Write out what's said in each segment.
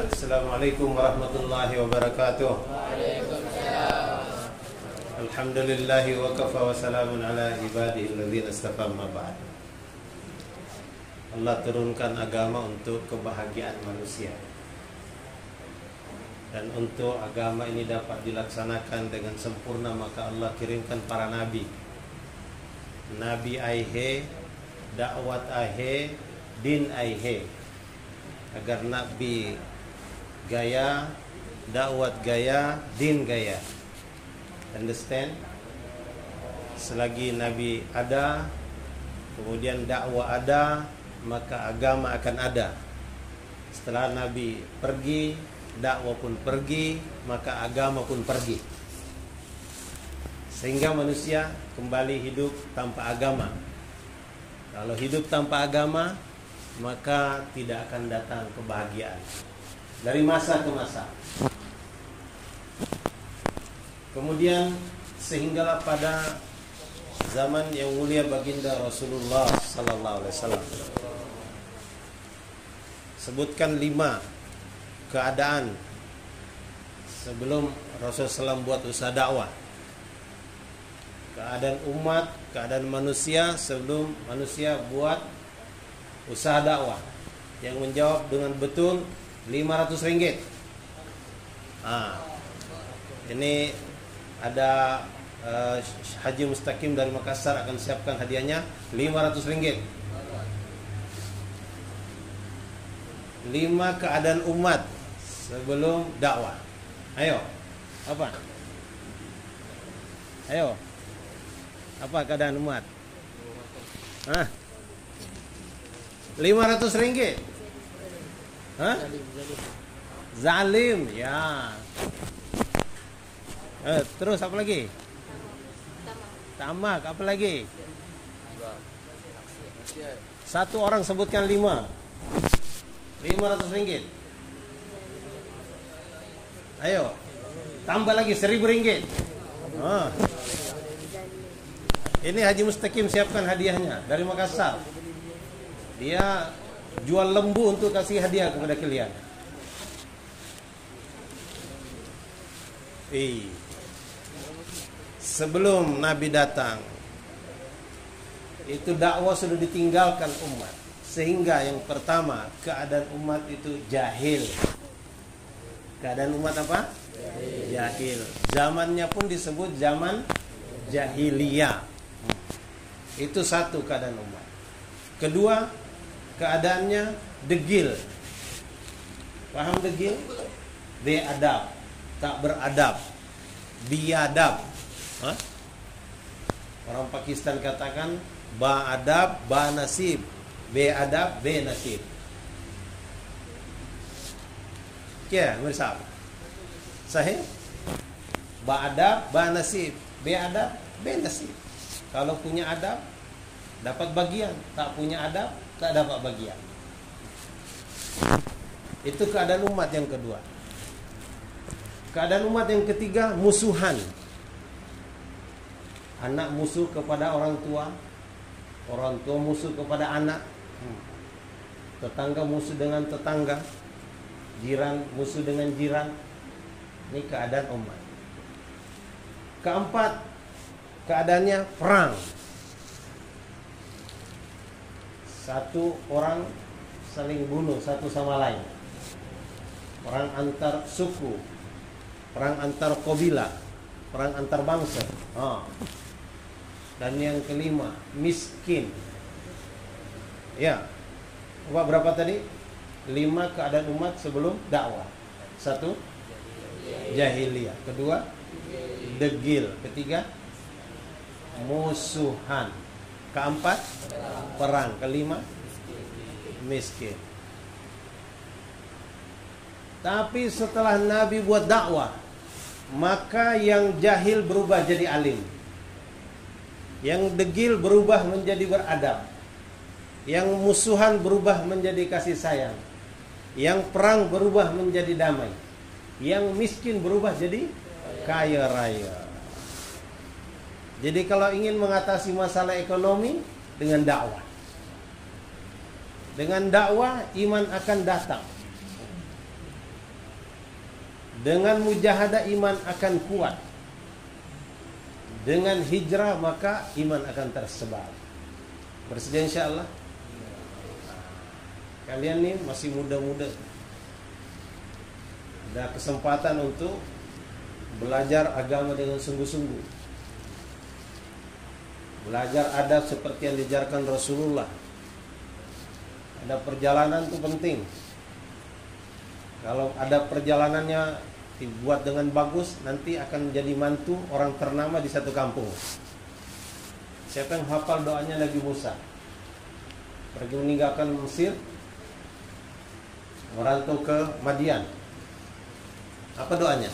Assalamualaikum warahmatullahi wabarakatuh. Alhamdulillahi wa kafa wa salamun ala ibadihi alladhina istafa ma ba'd. Allah turunkan agama untuk kebahagiaan manusia. Dan untuk agama ini dapat dilaksanakan dengan sempurna, maka Allah kirimkan para nabi. Nabi aihe, dakwat aihe, din aihe. Agar nabi gaya, dakwat gaya, din gaya. Understand? Selagi nabi ada, kemudian dakwah ada, maka agama akan ada. Setelah nabi pergi, dakwah pun pergi, maka agama pun pergi. Sehingga manusia kembali hidup tanpa agama. Kalau hidup tanpa agama, maka tidak akan datang kebahagiaan dari masa ke masa. Kemudian sehinggalah pada zaman yang mulia baginda Rasulullah sallallahu alaihi wasallam. Sebutkan 5 keadaan sebelum Rasulullah SAW buat usaha dakwah. Keadaan umat, keadaan manusia sebelum manusia buat usaha dakwah. Yang menjawab dengan betul 500 ringgit. Ini ada Haji Mustaqim dari Makassar akan siapkan hadiahnya 500 ringgit. 5 keadaan umat sebelum dakwah. Ayo. Apa? Ayo. Apa keadaan umat? 500 ringgit. Zalim, ya. Terus apa lagi? Tamak, apa lagi? Satu orang sebutkan 5. 500 ringgit. Ayo. Tambah lagi 1000 ringgit. Ini Haji Mustaqim siapkan hadiahnya dari Makassar. Dia jual lembu untuk kasih hadiah kepada kalian. Sebelum Nabi datang, itu dakwah sudah ditinggalkan umat. Sehingga yang pertama, keadaan umat itu jahil. Keadaan umat apa? Jahil. Zamannya pun disebut zaman jahiliyah. Itu satu keadaan umat. Kedua, keadaannya degil. Paham degil? Beadab, tak beradab, biadab. Orang Pakistan katakan ba'adab, ba nasib, beadab, be nasib. Kya, mirsab? Sahih? Ba'adab, ba nasib, beadab, be nasib. Kalau punya adab, dapat bagian. Tak punya adab, tak dapat bagian. Itu keadaan umat yang kedua. Keadaan umat yang ketiga, musuhan. Anak musuh kepada orang tua musuh kepada anak, tetangga musuh dengan tetangga, jiran musuh dengan jiran. Ini keadaan umat. Keempat, keadaannya perang. Satu orang saling bunuh satu sama lain. Perang antar suku, perang antar kabilah, perang antar bangsa. Dan yang kelima, miskin. Ya. Berapa tadi? 5 keadaan umat sebelum dakwah. 1, jahiliyah. Kedua, degil. Ketiga, musuhan. Keempat, perang. Kelima, miskin. Tapi setelah Nabi buat dakwah, maka yang jahil berubah jadi alim, yang degil berubah menjadi beradab, yang musuhan berubah menjadi kasih sayang, yang perang berubah menjadi damai, yang miskin berubah jadi kaya raya. Jadi kalau ingin mengatasi masalah ekonomi, dengan dakwah. Dengan dakwah iman akan datang. Dengan mujahadah iman akan kuat. Dengan hijrah maka iman akan tersebar. Bersedia insyaallah? Kalian nih masih muda-muda, ada kesempatan untuk belajar agama dengan sungguh-sungguh. Belajar adab seperti yang diajarkan Rasulullah. Ada perjalanan itu penting. Kalau ada perjalanannya dibuat dengan bagus, nanti akan jadi mantu orang ternama di satu kampung. Siapa yang hafal doanya Nabi Musa? Pergi meninggalkan Mesir, merantau ke Madian. Apa doanya?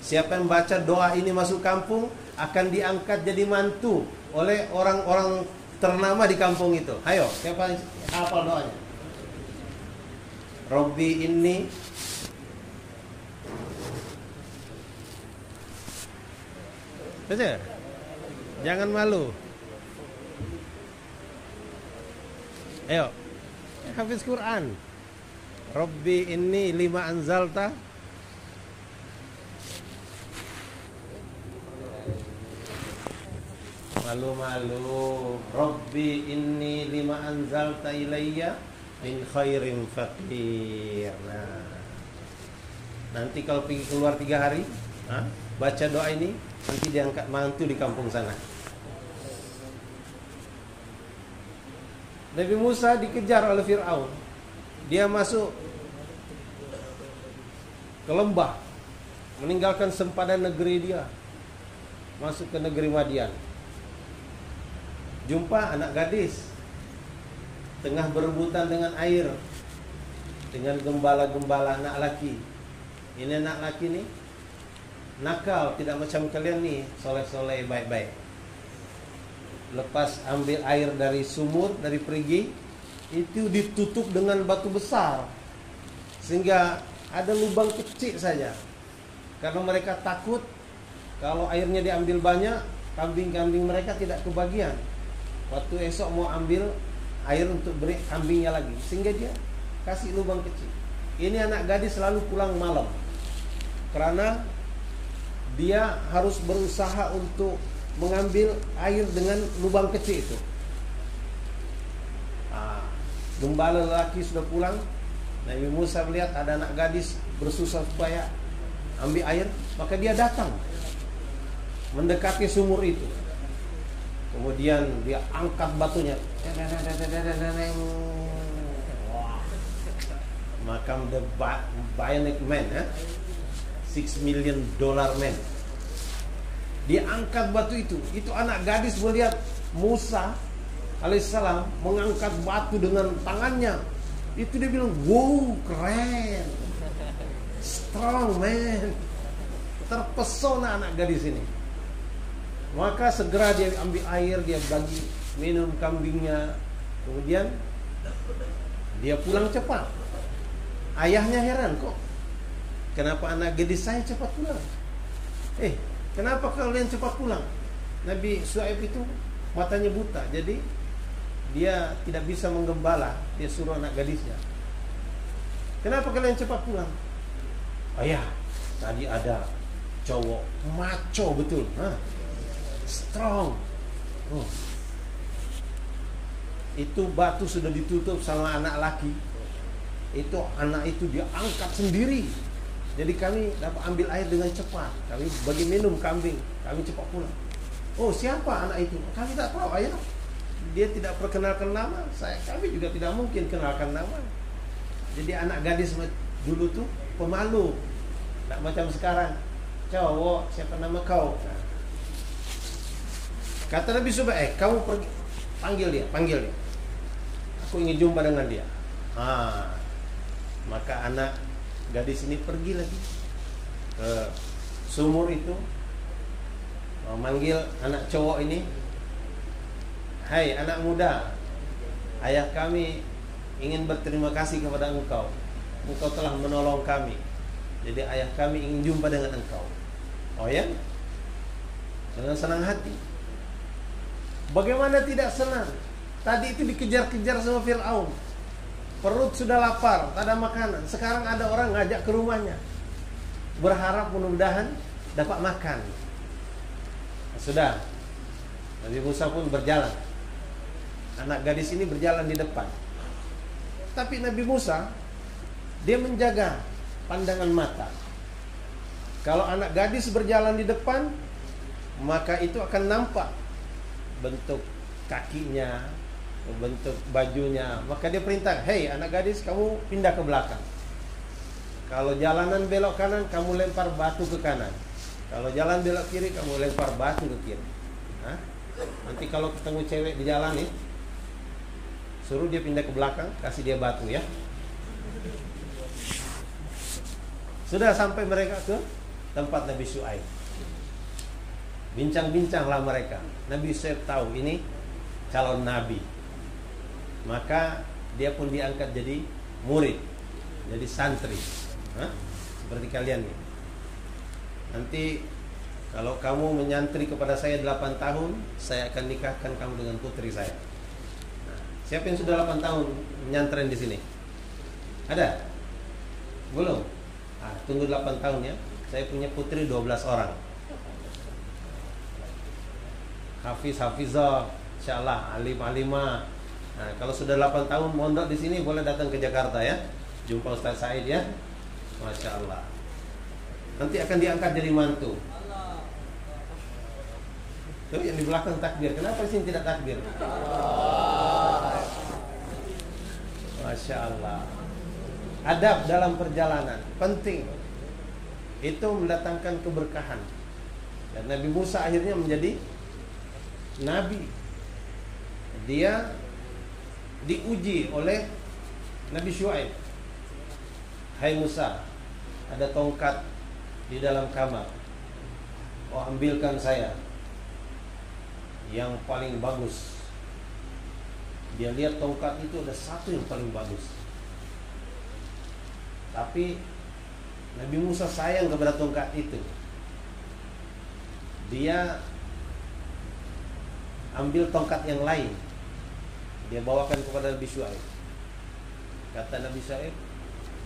Siapa yang baca doa ini masuk kampung akan diangkat jadi mantu oleh orang-orang ternama di kampung itu. Ayo, siapa yang hafal doanya? Robbi inni baca. Jangan malu. Ayo, hafiz Quran. Robbi inni lima anzalta. Malu-malu. Robbi inni lima anzalta ilayya min khairin fakir. Nah, nanti kalau pergi keluar 3 hari, baca doa ini, nanti diangkat mantu di kampung sana. Nabi Musa dikejar oleh Fir'aun. Dia masuk ke lembah, meninggalkan sempadan negeri dia, masuk ke negeri Madian. Jumpa anak gadis tengah berebutan dengan air dengan gembala-gembala anak laki. Ini anak laki nih nakal, tidak macam kalian nih, soleh-soleh, baik-baik. Lepas ambil air dari sumur, dari perigi, itu ditutup dengan batu besar, sehingga ada lubang kecil saja. Karena mereka takut kalau airnya diambil banyak, kambing-kambing mereka tidak kebagian. Waktu esok mau ambil air untuk beri kambingnya lagi, sehingga dia kasih lubang kecil. Ini anak gadis selalu pulang malam, karena dia harus berusaha untuk mengambil air dengan lubang kecil itu. Gembala lelaki sudah pulang. Nabi Musa melihat ada anak gadis bersusah supaya ambil air, maka dia datang mendekati sumur itu. Kemudian dia angkat batunya. Makam the Bionic Man, $6 million man. Dia angkat batu itu. Itu anak gadis melihat Musa alaihissalam mengangkat batu dengan tangannya. Itu dia bilang, wow, keren, strong man. Terpesona anak gadis ini. Maka segera dia ambil air, dia bagi minum kambingnya. Kemudian dia pulang cepat. Ayahnya heran, kok kenapa anak gadis saya cepat pulang? Kenapa kalian cepat pulang? Nabi Syuaib itu matanya buta, jadi dia tidak bisa menggembala. Dia suruh anak gadisnya, kenapa kalian cepat pulang? Ayah, tadi ada cowok maco betul, strong. Itu batu sudah ditutup sama anak laki. Itu anak itu dia angkat sendiri. Jadi kami dapat ambil air dengan cepat. Kami bagi minum kambing. Kami cepat pulang. Oh, siapa anak itu? Kami tak tahu, ayah. Dia tidak perkenalkan nama. Kami juga tidak mungkin kenalkan nama. Jadi anak gadis dulu tuh pemalu. Tak macam sekarang. Cowok, siapa nama kau? Kata Nabi Syuaib, kamu pergi, panggil dia. Aku ingin jumpa dengan dia. Maka anak gadis ini pergi lagi ke sumur itu, memanggil anak cowok ini. Hai anak muda, ayah kami ingin berterima kasih kepada engkau. Engkau telah menolong kami. Jadi ayah kami ingin jumpa dengan engkau. Oh ya? Dengan senang hati. Bagaimana tidak senang? Tadi itu dikejar-kejar sama Fir'aun. perut sudah lapar, tak ada makanan. Sekarang ada orang ngajak ke rumahnya, berharap mudah-mudahan dapat makan. Sudah, Nabi Musa pun berjalan. Anak gadis ini berjalan di depan. Tapi Nabi Musa, dia menjaga pandangan mata. Kalau anak gadis berjalan di depan, maka itu akan nampak bentuk kakinya, bentuk bajunya. Maka dia perintah, hei anak gadis, kamu pindah ke belakang. Kalau jalanan belok kanan, kamu lempar batu ke kanan. Kalau jalan belok kiri, kamu lempar batu ke kiri. Nanti kalau ketemu cewek di jalan nih, suruh dia pindah ke belakang, kasih dia batu ya. Sudah sampai mereka ke tempat Nabi Syuaib. Bincang-bincanglah mereka. Nabi Syuaib tahu ini calon nabi. Maka dia pun diangkat jadi murid, jadi santri. Seperti kalian nih. Nanti kalau kamu menyantri kepada saya 8 tahun, saya akan nikahkan kamu dengan putri saya. Siapa yang sudah 8 tahun menyantren di sini? Ada? Belum? Tunggu 8 tahun ya. Saya punya putri 12 orang. Hafizah, insyaallah, alim-alimah. Kalau sudah 8 tahun mondok di sini, boleh datang ke Jakarta ya. Jumpa Ustaz Said ya. Masya Allah. Nanti akan diangkat jadi mantu. Tuh yang di belakang takbir. Kenapa sini tidak takbir? Masya Allah. Adab dalam perjalanan penting. Itu mendatangkan keberkahan. Dan Nabi Musa akhirnya menjadi nabi. Dia diuji oleh Nabi Syuaib. Hai Musa, ada tongkat di dalam kamar. Oh, ambilkan saya yang paling bagus. Dia lihat tongkat itu ada satu yang paling bagus. Tapi Nabi Musa sayang kepada tongkat itu. Dia ambil tongkat yang lain. Dia bawakan kepada Nabi Syuaib. Kata Nabi Syuaib,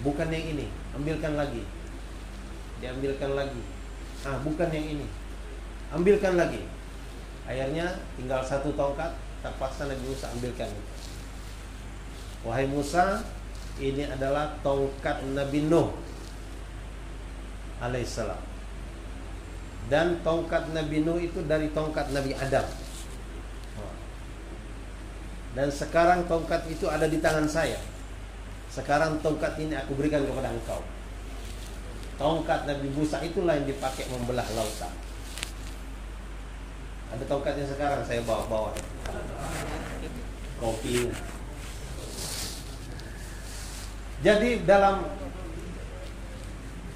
bukan yang ini, ambilkan lagi. Diambilkan lagi. Bukan yang ini, ambilkan lagi. Akhirnya tinggal satu tongkat, terpaksa Nabi Musa ambilkan. Wahai Musa, ini adalah tongkat Nabi Nuh alaihissalam. Dan tongkat Nabi Nuh itu dari tongkat Nabi Adam. Dan sekarang tongkat itu ada di tangan saya. Sekarang tongkat ini aku berikan kepada engkau. Tongkat Nabi Musa itulah yang dipakai membelah lautan. Ada tongkatnya sekarang saya bawa-bawa. Kopi. Jadi dalam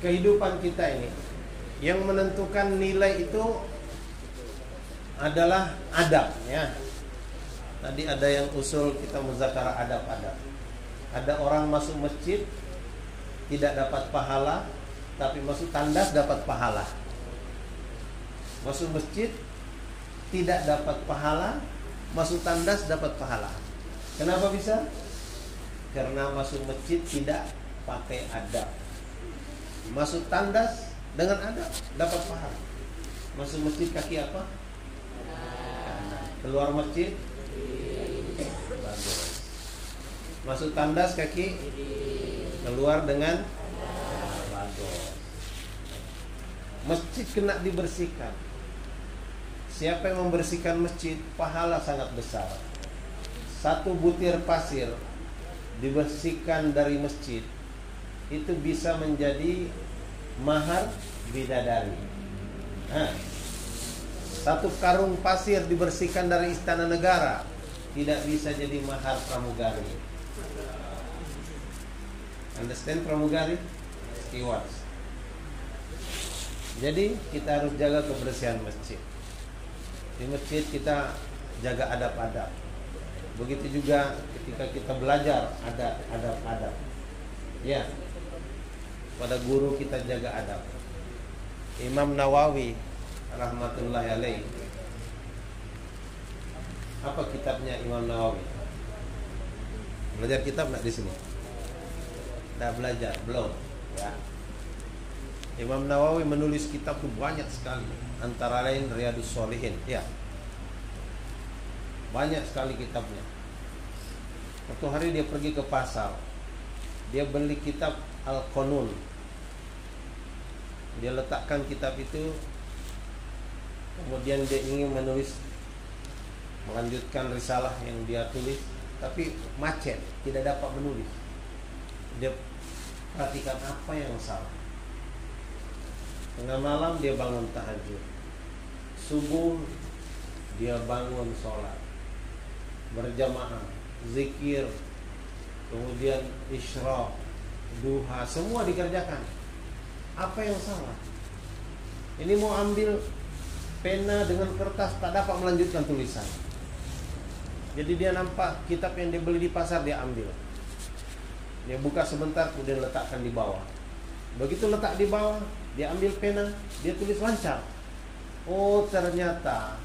kehidupan kita ini, yang menentukan nilai itu adalah adab ya. Tadi ada yang usul kita muzakarah adab-adab. Ada orang masuk masjid tidak dapat pahala, tapi masuk tandas dapat pahala. Masuk masjid tidak dapat pahala, masuk tandas dapat pahala. Kenapa bisa? Karena masuk masjid tidak pakai adab. Masuk tandas dengan adab dapat pahala. Masuk masjid kaki apa? Keluar masjid bagus. Masuk tandas kaki keluar dengan bagus. Masjid kena dibersihkan. Siapa yang membersihkan masjid, pahala sangat besar. Satu butir pasir dibersihkan dari masjid, itu bisa menjadi mahar bidadari. Satu karung pasir dibersihkan dari istana negara, tidak bisa jadi mahar pramugari. Understand pramugari? Stewards. Jadi kita harus jaga kebersihan masjid. Di masjid kita jaga adab-adab. Begitu juga ketika kita belajar ada adab-adab. Ya. Pada guru kita jaga adab. Imam Nawawi rahmatullahi alaih. Apa kitabnya Imam Nawawi? Belajar kitab nggak di sini? Udah belajar belum? Ya. Imam Nawawi menulis kitab tuh banyak sekali, antara lain Riyadhus Shalihin. Ya, banyak sekali kitabnya. Suatu hari dia pergi ke pasar, dia beli kitab Al-Qanun. Dia letakkan kitab itu, kemudian dia ingin melanjutkan risalah yang dia tulis, tapi macet, tidak dapat menulis. Dia perhatikan apa yang salah. Tengah malam dia bangun tahajud, subuh dia bangun sholat berjamaah, zikir, kemudian isyraq, duha, semua dikerjakan. Apa yang salah? Ini mau ambil pena dengan kertas, tak dapat melanjutkan tulisan. Jadi dia nampak kitab yang dia beli di pasar, dia ambil, dia buka sebentar, kemudian letakkan di bawah. Begitu letak di bawah, dia ambil pena, dia tulis lancar. Oh, ternyata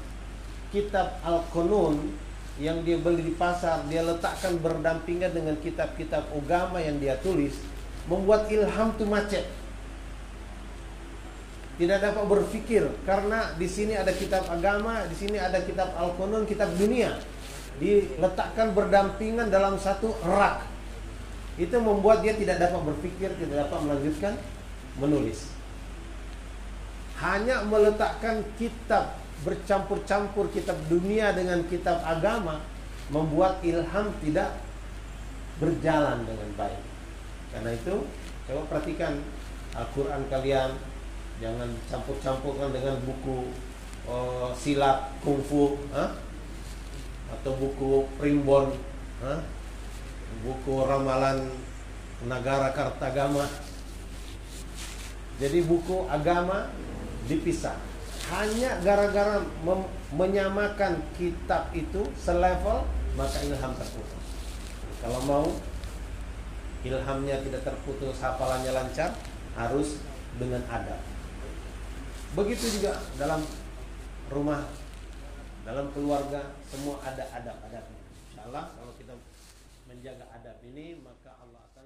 kitab Al-Qanun yang dia beli di pasar, dia letakkan berdampingan dengan kitab-kitab agama yang dia tulis, membuat ilham itu macet. Tidak dapat berpikir karena di sini ada kitab agama, di sini ada kitab Al-Qanun, kitab dunia. Diletakkan berdampingan dalam satu rak. Itu membuat dia tidak dapat berpikir, tidak dapat melanjutkan menulis. Hanya meletakkan kitab bercampur-campur, kitab dunia dengan kitab agama, membuat ilham tidak berjalan dengan baik. Karena itu, coba perhatikan Al-Quran kalian, jangan campur-campurkan dengan buku silat, kungfu, atau buku primbon, buku ramalan negara Kartagama. Jadi buku agama dipisah. Hanya gara-gara menyamakan kitab itu selevel, maka ilham terputus. Kalau mau ilhamnya tidak terputus, hafalannya lancar, harus dengan adab. Begitu juga dalam rumah, dalam keluarga, semua ada adab-adabnya. Insyaallah kalau kita menjaga adab ini, maka Allah akan